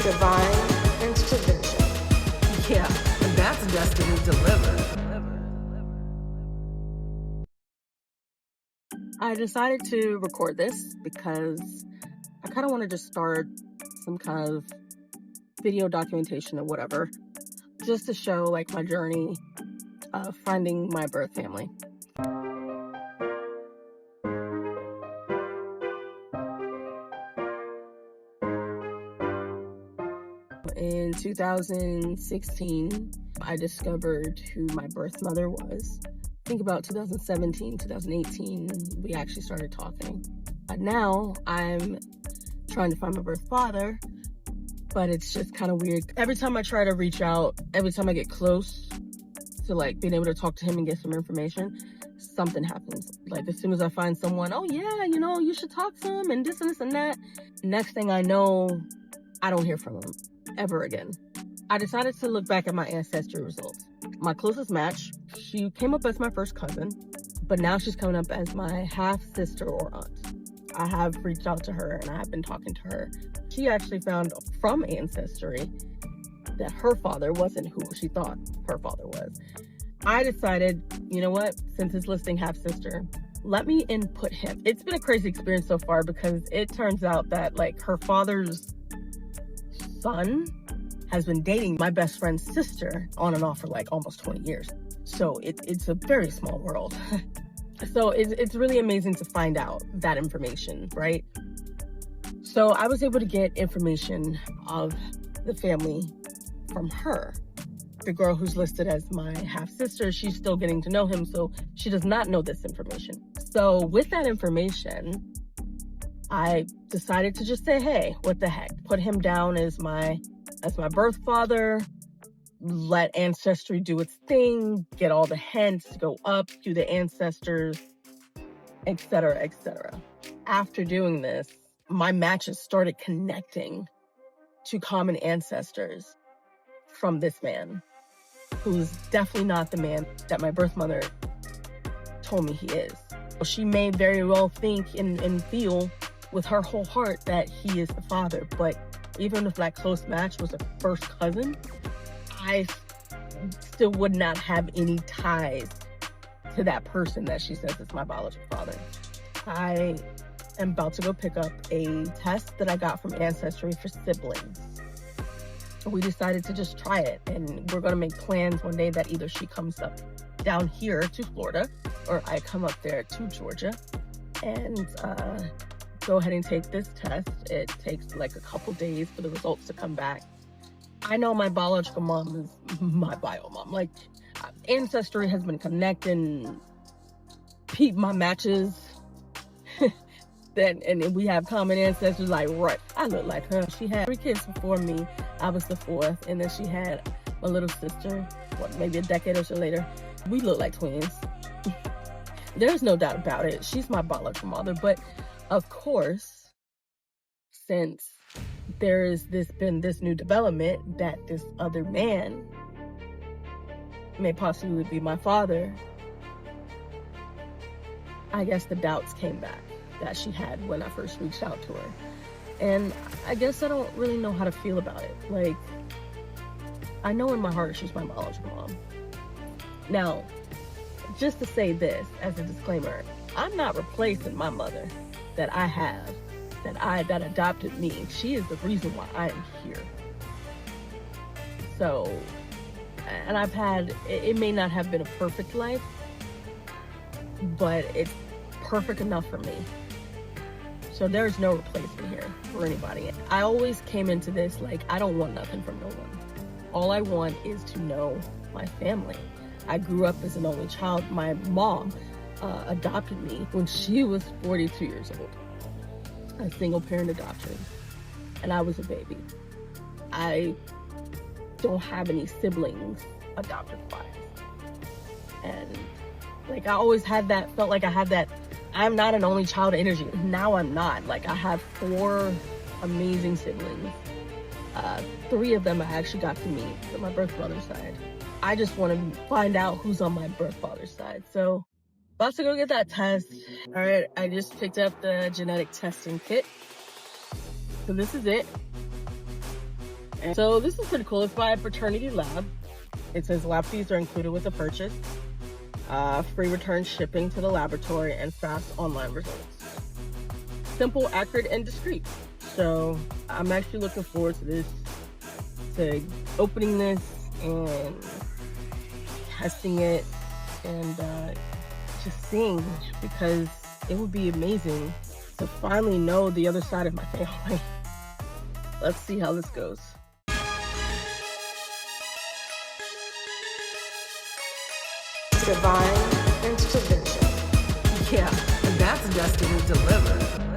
Devine intervention. Yeah, that's Destiny Delivered. I decided to record this because I kind of want to just start some kind of video documentation or whatever, just to show like my journey of finding my birth family. In 2016, I discovered who my birth mother was. I think about 2017, 2018, we actually started talking. But now I'm trying to find my birth father, but it's just kind of weird. Every time I try to reach out, every time I get close to like being able to talk to him and get some information, something happens. Like as soon as I find someone, oh yeah, you know, you should talk to him and this and this and that. Next thing I know, I don't hear from him ever again. I decided to look back at my ancestry results. My closest match, she came up as my first cousin, but now she's coming up as my half sister or aunt. I have reached out to her and I have been talking to her. She actually found from Ancestry that her father wasn't who she thought her father was. I decided, you know what, since it's listing half sister, let me input him. It's been a crazy experience so far because it turns out that like her father's son has been dating my best friend's sister on and off for like almost 20 years. So it's a very small world. So it's really amazing to find out that information, right? So I was able to get information of the family from her. The girl who's listed as my half-sister, she's still getting to know him, so she does not know this information. So with that information, I decided to just say, hey, what the heck? Put him down as my birth father, let Ancestry do its thing, get all the hints, go up, do the ancestors, etc., etc. After doing this, my matches started connecting to common ancestors from this man, who's definitely not the man that my birth mother told me he is. She may very well think and feel with her whole heart that he is the father, but even if that close match was a first cousin, I still would not have any ties to that person that she says is my biological father. I am about to go pick up a test that I got from Ancestry for siblings. We decided to just try it, and we're gonna make plans one day that either she comes up down here to Florida or I come up there to Georgia and go ahead and take this test. It takes like a couple days for the results to come back. I know my biological mom is my bio mom. Like Ancestry has been connecting, my matches, and we have common ancestors. Like right, I look like her. She had 3 kids before me. I was the 4th, and then she had my little sister. Maybe a decade or so later. We look like twins. There's no doubt about it. She's my biological mother, but of course, since there's been this new development that this other man may possibly be my father, I guess the doubts came back that she had when I first reached out to her. And I guess I don't really know how to feel about it. Like, I know in my heart she's my biological mom. Now, just to say this as a disclaimer, I'm not replacing my mother that I have, that adopted me. She is the reason why I am here. So, and I've had, it may not have been a perfect life, but it's perfect enough for me. So there's no replacement here for anybody. I always came into this like, I don't want nothing from no one. All I want is to know my family. I grew up as an only child. My mom adopted me when she was 42 years old. A single parent adoption. And I was a baby. I don't have any siblings adopted wise. And like I always had that, felt like I had that, I'm not an only child energy. Now I'm not. Like I have 4 amazing siblings. 3 of them I actually got to meet from my birth mother's side. I just want to find out who's on my birth father's side. So about to go get that test. All right, I just picked up the genetic testing kit. So this is it. And so this is pretty cool. It's by a fraternity lab. It says lab fees are included with the purchase, free return shipping to the laboratory, and fast online results. Simple, accurate, and discreet. So I'm actually looking forward to this, to opening this and testing it and just seeing, because it would be amazing to finally know the other side of my family. Let's see how this goes. Devine intervention. Yeah, that's Destiny delivered.